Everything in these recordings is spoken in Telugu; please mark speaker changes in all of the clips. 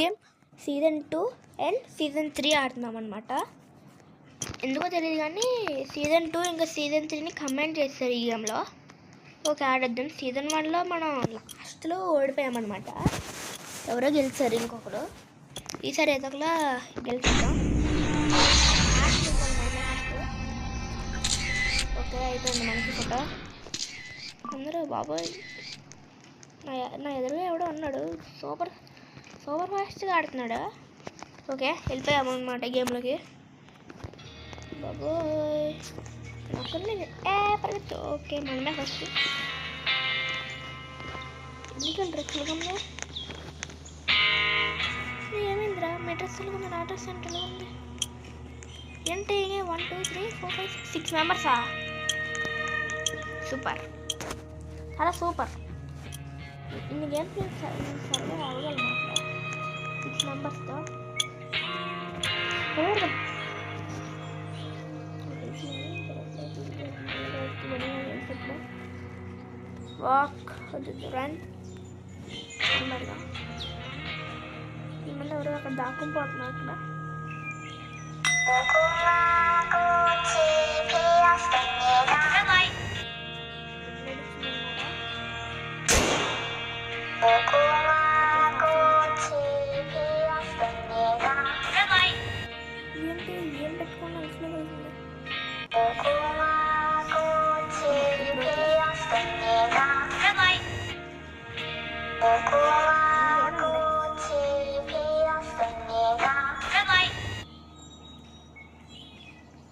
Speaker 1: గేమ్ సీజన్ 2 అండ్ సీజన్ 3 ఆడుతున్నాం అనమాట. ఎందుకో తెలియదు కానీ సీజన్ 2 ఇంకా సీజన్ 3ని కమెంట్ చేస్తారు ఈ గేమ్లో. ఓకే ఆడద్దాం. సీజన్ 1లో మనం లాస్ట్లో ఓడిపోయామన్నమాట. ఎవరో గెలిచారు ఇంకొకరు. ఈసారి ఏదో ఒకలా గెలుచుతాం. ఓకే అయిపోయింది మనకి ఫోటో. అందరూ బాబోయ్ నా ఎదురుగా ఎవడో ఉన్నాడు. సూపర్ ఫాస్ట్గా ఆడుతున్నాడు. ఓకే వెళ్ళిపోయామన్నమాట గేమ్లోకి. బాబోయ్ అసలు పరిగెత్తు. ఓకే మనమే ఫస్ట్. ఎందుకు డ్రెస్ ఉంది? ఏమైందిరా మీ డ్రెస్ ఉంది, నా డ్రెస్ అంటే ఉంది ఏంటి? 1 2 3 4 5 6 మెంబర్సా? సూపర్, చాలా సూపర్. ఇన్ని గేమ్స్ సర్వే అవ్వగలమాట 6 మెంబర్స్తో. వాక్ రన్ నెమ్మదిగా. ఈ మళ్ళీ ఎవరో అక్కడ దాక్కుని పోతున్నారు. అక్కడ ఏంటి ఏం పెట్టుకోండి అసలు వెళ్తుంది.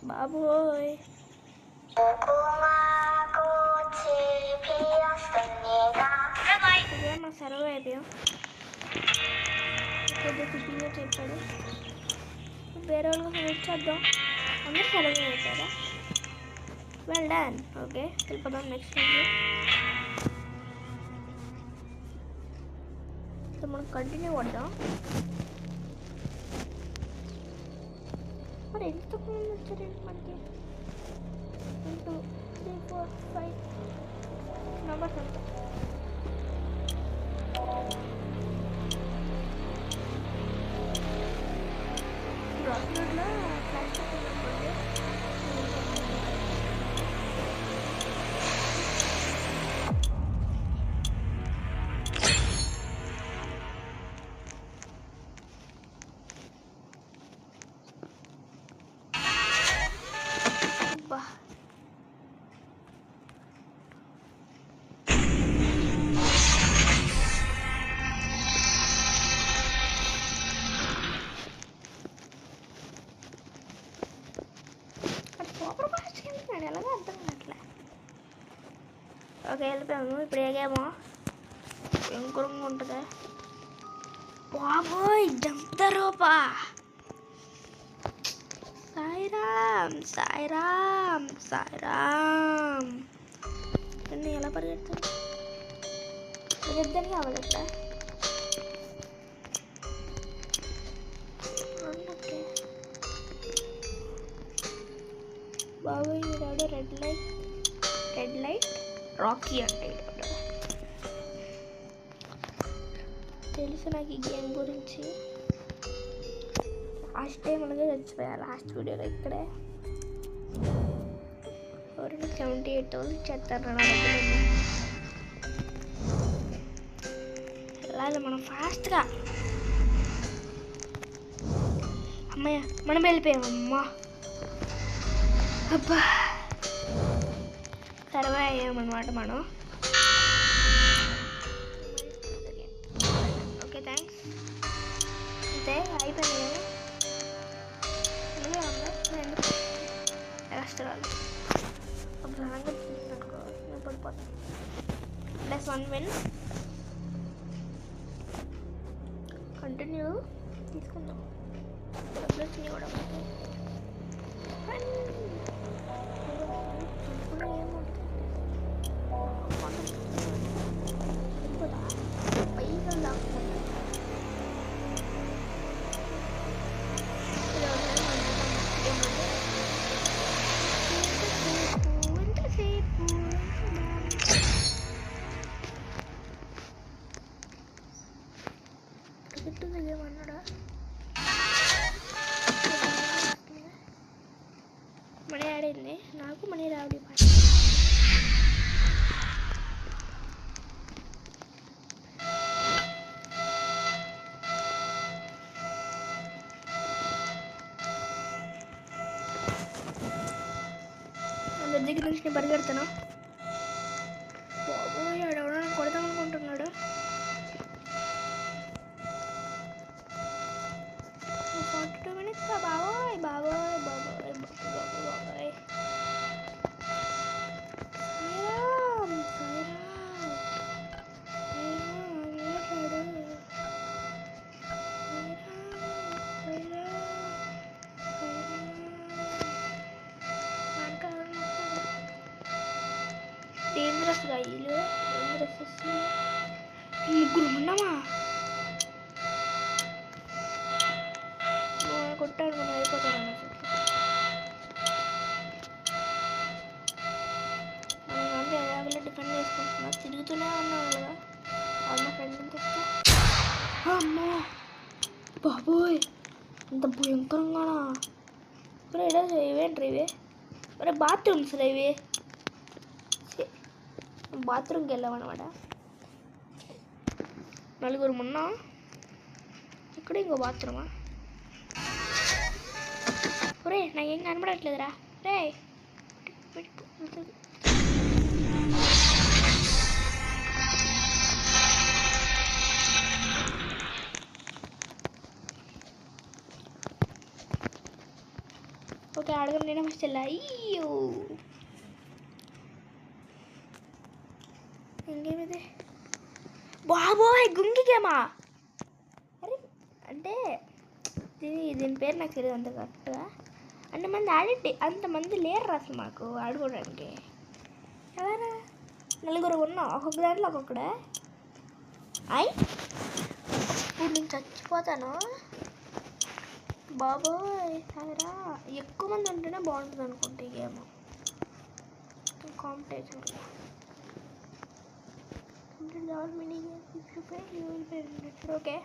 Speaker 1: బాబోయ్ మా సర్వ్ అయిపోయాం. చెప్పాడు వేరే వాళ్ళకి వెయిట్ చేద్దాం. అందరూ సర్వ్ అయిపోయారా? Well done. ఓకే వెళ్ళిపోదాం నెక్స్ట్ వీడియో. సో మనం కంటిన్యూ కొడదాం. మరి ఎంత తక్కువ మంది వచ్చారండి మనకి? 1 2 3 4 5 మెంబర్స్ అంతా. రాకెట్లో ఫ్లాష్ అనుకోండి. ఎలాగో అర్థం కావట్లే. ఓకే వెళ్ళిపోయాము. ఇప్పుడు ఏగేమో ఇంకొరంగా ఉంటుంది. బాబోయ్ జంప్ ద రోపా. సాయిరామ్ సాయిరామ్ సాయిరామ్. నేను ఎలా పరిగెత్తాను? పరిగెత్తానికి అవ్వదు ఇక్కడ. బాబోయ్ వీడాడు రెడ్ లైట్ రాకీ అంటే తెలుసు నాకు ఈ గేమ్ గురించి. లాస్ట్ టైం అలాగే చచ్చిపోయా లాస్ట్ వీడియోలో. ఇక్కడే ఎవరైనా 78,000 ఇచ్చేస్తారు నా దగ్గర. వెళ్ళాలి మనం ఫాస్ట్గా. అమ్మయ్య మనం వెళ్ళిపోయామమ్మా. అబ్బా సర్వే అయ్యామన్నమాట మనం. Okay thanks. అంతే అయిపోయింది కదా. కష్టాలు అప్పుడు రంగు అనుకో నేను పడిపోతాను. +1 విన్. కంటిన్యూ తీసుకుందాం. డబ్బులు కూడా ఉన్నాడా? మనీ ఆడింది నాకు మనీ రావడి పాట. అందరి దగ్గర నుంచి నేను పరిగెడతాను. బాబోయ్ ఎవడో కొడదాం అనుకుంటున్నాడు. 42 minutes బాబోయ్ బాబోయ్ బాబోయ్ బాబోయ్ బాబోయ్. డేంజరస్గా వీళ్ళు డేంజరస్ ముగ్గురు ఉన్నామా? కొట్టాడు మనం అయిపోతాను అంటే ఎలాగలా డిఫెండ్ చేసుకుంటున్నా. తిరుగుతూనే ఉన్నాను కదా అది మా ఫ్రెండ్ తెస్తా. అమ్మో బాబోయ్ ఇంత భయంకరంగానా? మరి ఎలా ఇవేంటి ఇవి? మరి బాత్రూమ్స్ ఇవి బాత్రూమ్కి వెళ్ళామన్నమాట. నలుగురు మొన్న ఇక్కడ ఇంకో బాత్రూమా? ఒరే నాకేం కనపడట్లేదురా రే. ఓకే అడగం నేను ఫస్ట్ వెళ్ళా. అయ్యో ఇంకేమిది బాబోయ్ గుంగికేమా? అరే అంటే దీని పేరు నాకు తెలియదు అంత కరెక్ట్గా. అంతమంది ఆడి అంతమంది లేరు అసలు మాకు ఆడుకోవడానికి. ఎవరా నలుగురు ఉన్నాం ఒక్కొక్క దాంట్లో ఒక్కొక్కడే. అయ్ ఇప్పుడు నేను చచ్చిపోతాను బాబోయ్. సరేరా ఎక్కువ మంది ఉంటేనే బాగుంటుంది అనుకుంటే ఈ game competition. Mini game okay.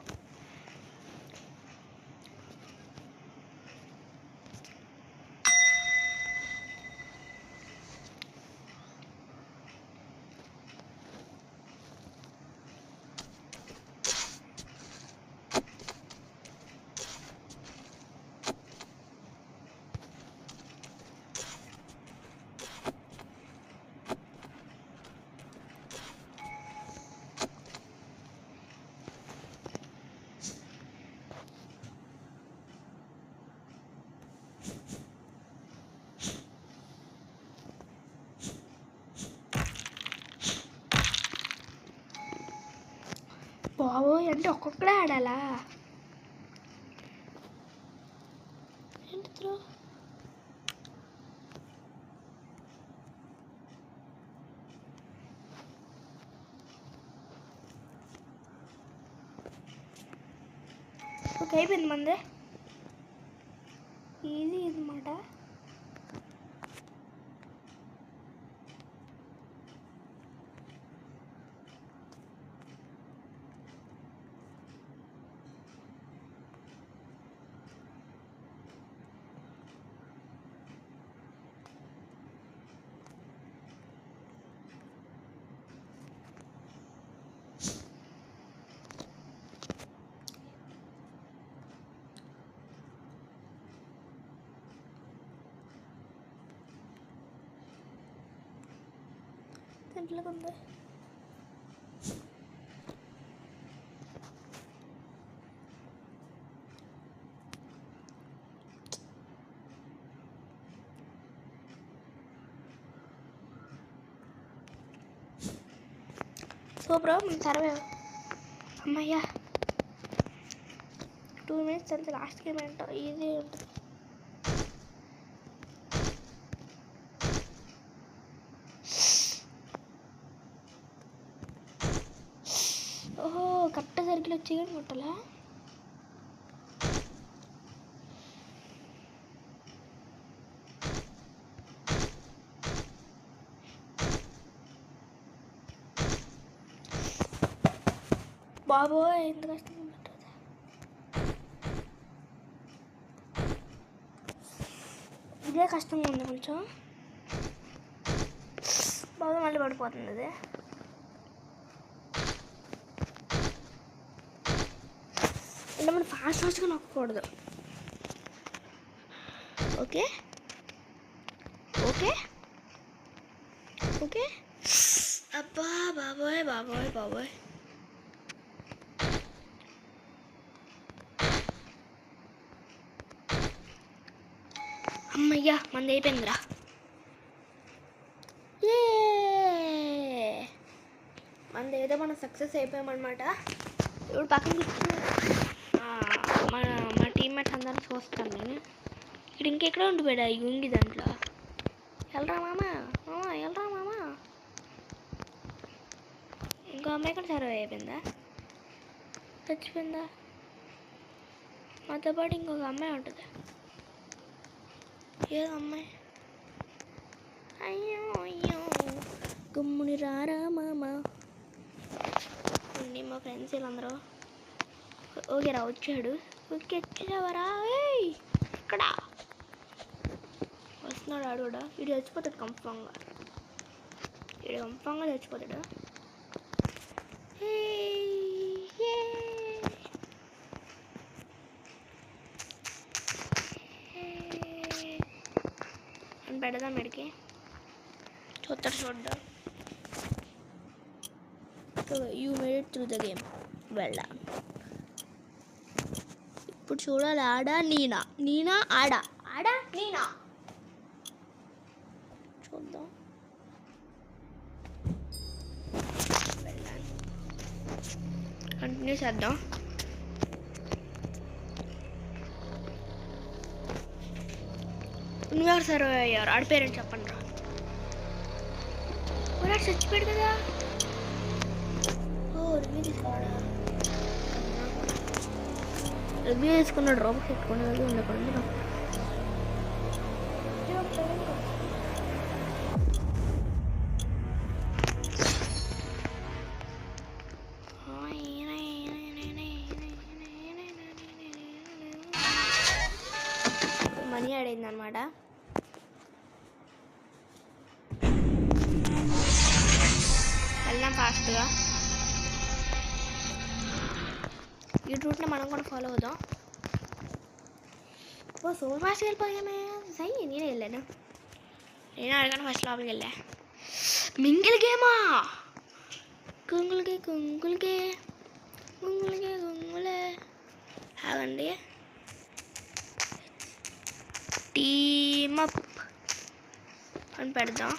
Speaker 1: బాబోయ్ అంటే ఒక్కొక్కడే ఆడాలా? ఏంటి త్రో ఓకే అయిపోయింది మంది. ఈజీ అన్నమాట. ఇంట్లోకి ఉంది. సూపర్ మన సర్వే అమ్మయ్యా 2 minutes అంతే. లాస్ట్ గేమ్ ఏంటో ఈజీ ఉంటుంది. ఓహో కరెక్ట్ సర్కిల్ వచ్చి కానీ కొట్టాలా? బాబోయ్ ఎంత కష్టంగా ఉంటుంది. ఇదే కష్టంగా ఉంది కొంచెం. బాగా మళ్ళీ పడిపోతుంది అది. అంటే మనం ఫాస్ట్గా నొక్కకూడదు. Okay okay okay. అబ్బా బాబోయ్ బాబోయ్ బాబోయ్. అమ్మయ్యా మంది అయిపోయిందిరా. మంది ఏదో మనం సక్సెస్ అయిపోయామన్నమాట. ఇప్పుడు పక్కన మా టీమ్మేట్స్ అందరిని చూస్తాను నేను. ఇక్కడ ఇంకెక్కడ ఉండిపోయాడు ఈ ఉండి దాంట్లో. వెళ్ళరా మామా వెళ్ళరా మామా. ఇంకో అమ్మాయి కూడా సర్వే అయిపోయిందా, చచ్చిపోయిందా? మాతో పాటు ఇంకొక అమ్మాయి ఉంటుంది. ఏదో అమ్మాయి. అయ్యో అయ్యో గుమ్ముని రారా మామ. మా ఫ్రెండ్స్ వీళ్ళందరూ ఓకే రా వచ్చాడు. ఓకే వచ్చావరా ఇక్కడ వస్తున్నాడు. ఆడు కూడా వీడు చచ్చిపోతాడు కంఫర్మ్గా. వీడు కంఫర్మ్గా చచ్చిపోతాడు. అని పెడదాం వీడికి. చూద్దాం. You made it through the game. వెళ్ళా ఇప్పుడు చూడాలి. ఆడా నీనా ఆడా నీనా చూద్దాం. వెళ్ళాను. కంటిన్యూ చేద్దాం. నువ్వెవరు సర్వే అయ్యారు? ఆడ పేరెంట్స్ చెప్పండి రా. వాడు చచ్చిపోయాడు కదా. రివ్యూ తీసుకున్నాడు. రోబోట్ పెట్టుకునేది ఉండకూడదు. మనీ ఆడైంది అనమాట. వెళ్దాం ఫాస్ట్గా. ఈ రూట్ని మనం కూడా ఫాలో అవుదాం. సో ఫాస్ట్గా వెళ్ళిపోయామే. సై నేనే వెళ్ళాను. నేను అడగాను ఫస్ట్ లోపలికి వెళ్ళా. మింగిల్ గేమా? గుంగులకే ఆగండి. టీమప్ అని పెడదాం.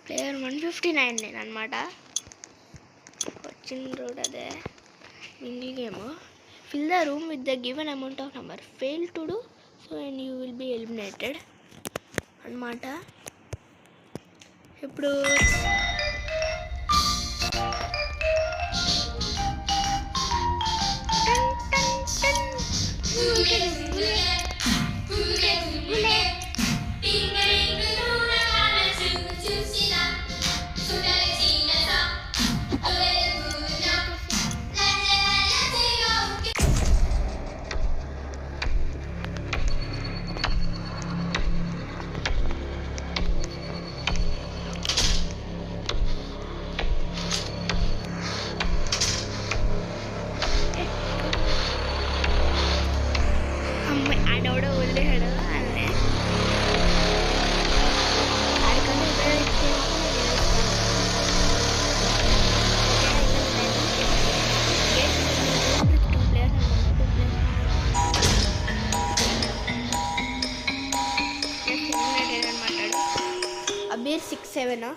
Speaker 1: ప్లేయర్ 159 నేను అనమాట. వచ్చిన రోడ్ అదే. Mingle game. Fill the room with the given amount of number. Fail to do so and you will be eliminated అనమాట. ఇప్పుడు ఆడవడ వదిలేడు అనే మాట్లాడు. అబీర్ 6-7.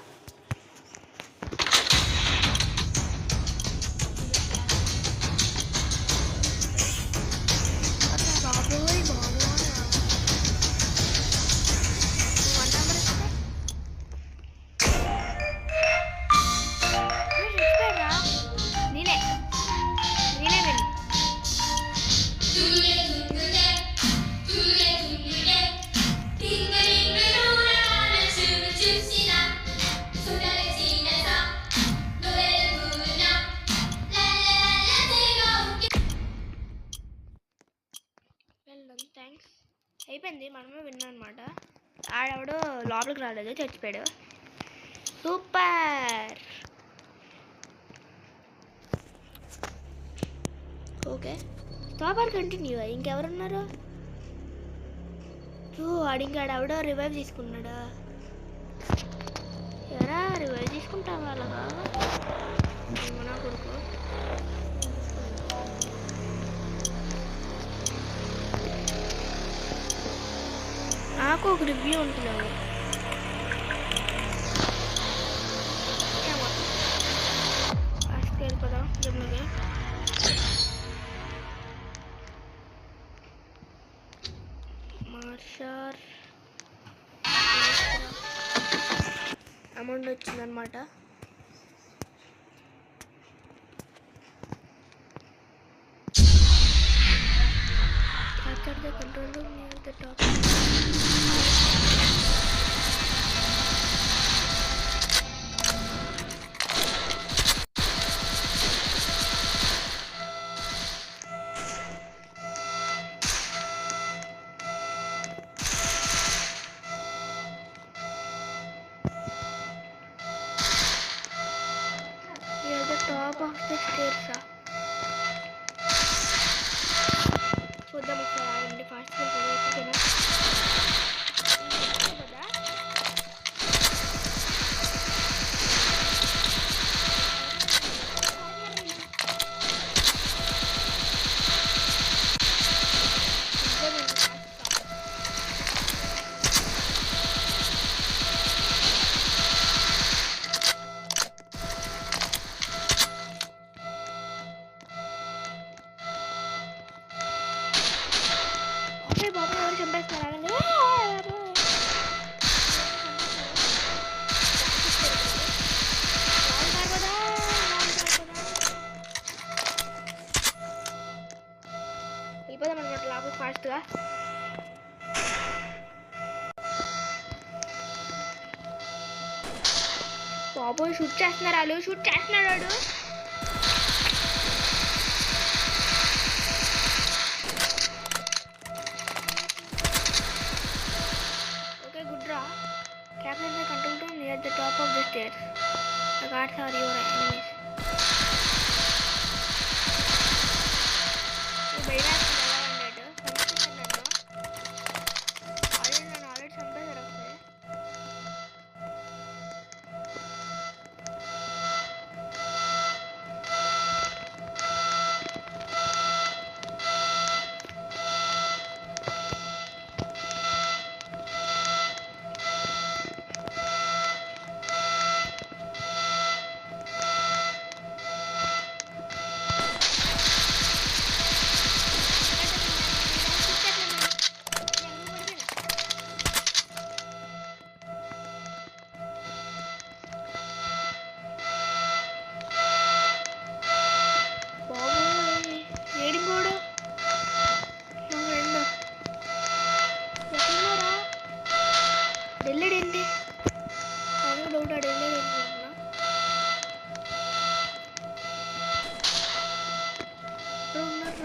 Speaker 1: అనమాట. ఆడెవడో లోపలికి రాలేదు, చచ్చిపోయాడు. Super. Okay stop or continue. ఇంకెవరున్నారు? ఆడింకాడెవడో రివైవ్ తీసుకున్నాడా? ఎరా రివైవ్ తీసుకుంటావా అలాగా? నా కొడుకు నాకు ఒక రివ్యూ ఉంటుంది. ఫాస్ట్కి వెళ్ళిపోదాం జమ్ముకి. మార్షర్ అమౌంట్ వచ్చిందనమాట. capture the control room near the top. Near the top of the stairs. చూద్దాం ఒకసారి ఆగండి, ఫాస్ట్గా వెళ్ళిపోయి కదా. బాబు ఎవరు చంపేస్తున్నారండి? వెళ్ళిపోదాం అనమాట లోపల ఫాస్ట్గా. బాబు షూట్ చేస్తున్నారు వాళ్ళు, షూట్ చేస్తున్నాడు వాడు. Capture the control room near the top of the stairs. The guards are your enemies. You better already వెళ్ళాడేంటి? అదే డౌట్, ఆడు వెళ్ళాడు అనుకుంటున్నా. ఇక్కడ ఉన్నారు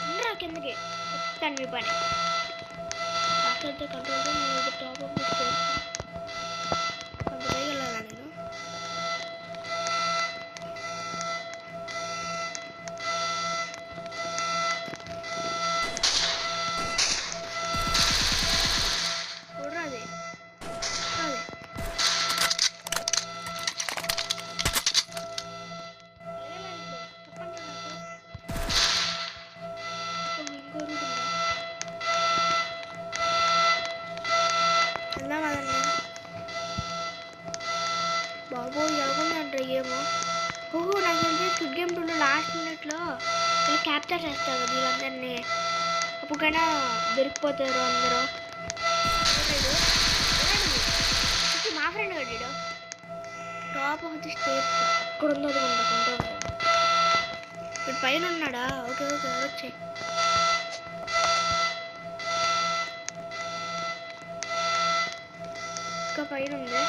Speaker 1: ఉండరా కిందకి చెప్తాను మీ పని. Doctor control top of the stairs. కొంత పైకి వెళ్ళాలా నేను? బాబు ఎలాగుందంటే గేమ్. ఓహో నాకు తెలిసి స్క్విడ్ గేమ్ 2లో లాస్ట్ మినిట్లో ఇలా క్యాప్చర్ చేస్తారు వీళ్ళందరినీ, అప్పుడైనా దొరికిపోతారు అందరూ. మా ఫ్రెండ్ కట్టాడు టాప్ ఆఫ్ ది స్టేర్స్. ఇక్కడ ఉంది కంట్రోల్. ఇక్కడ పైన ఉన్నాడా? ఓకే ఓకే వచ్చాయి. ఇంకా పైన ఉంది.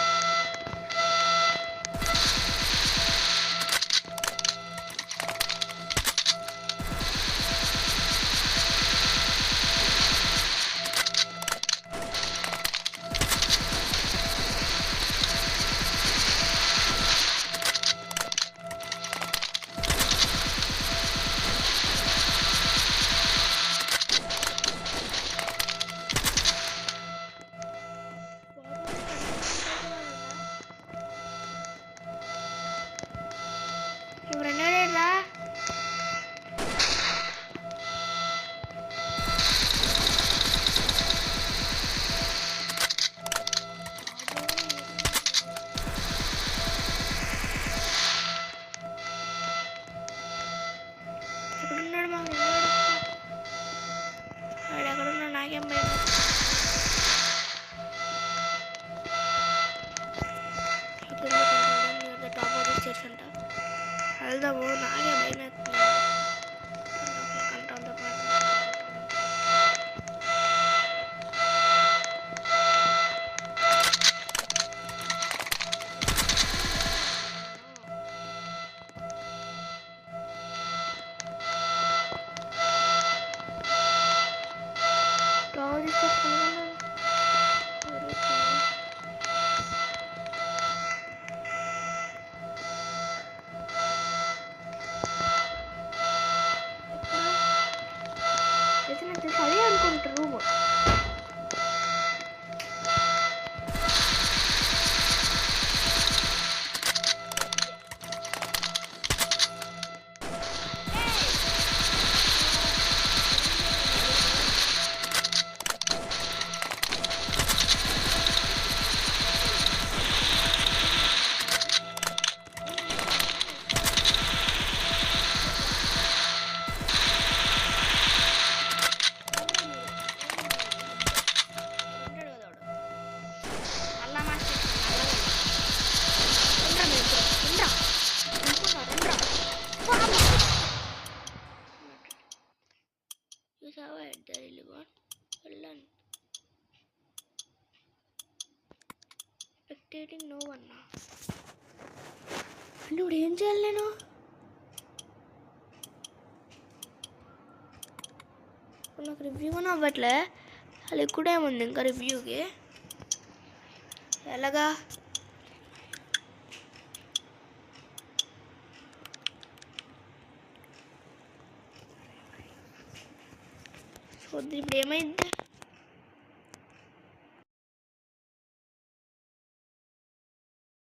Speaker 1: నాకేం భయం. టాప్ ఆఫ్ ది స్టేట్స్ అంట వెళ్దాము. నాకే భయం అవుతుంది. అదే అనుకుంటారు రూమ్. Spectating no one. అంటే ఇప్పుడు ఏం చేయాలి నేను? నాకు రివ్యూ అని అవ్వట్లే. అలా ఎక్కువేముంది ఇంకా రివ్యూకి ఎలాగా? సో ఇప్పుడు ఏమైంది?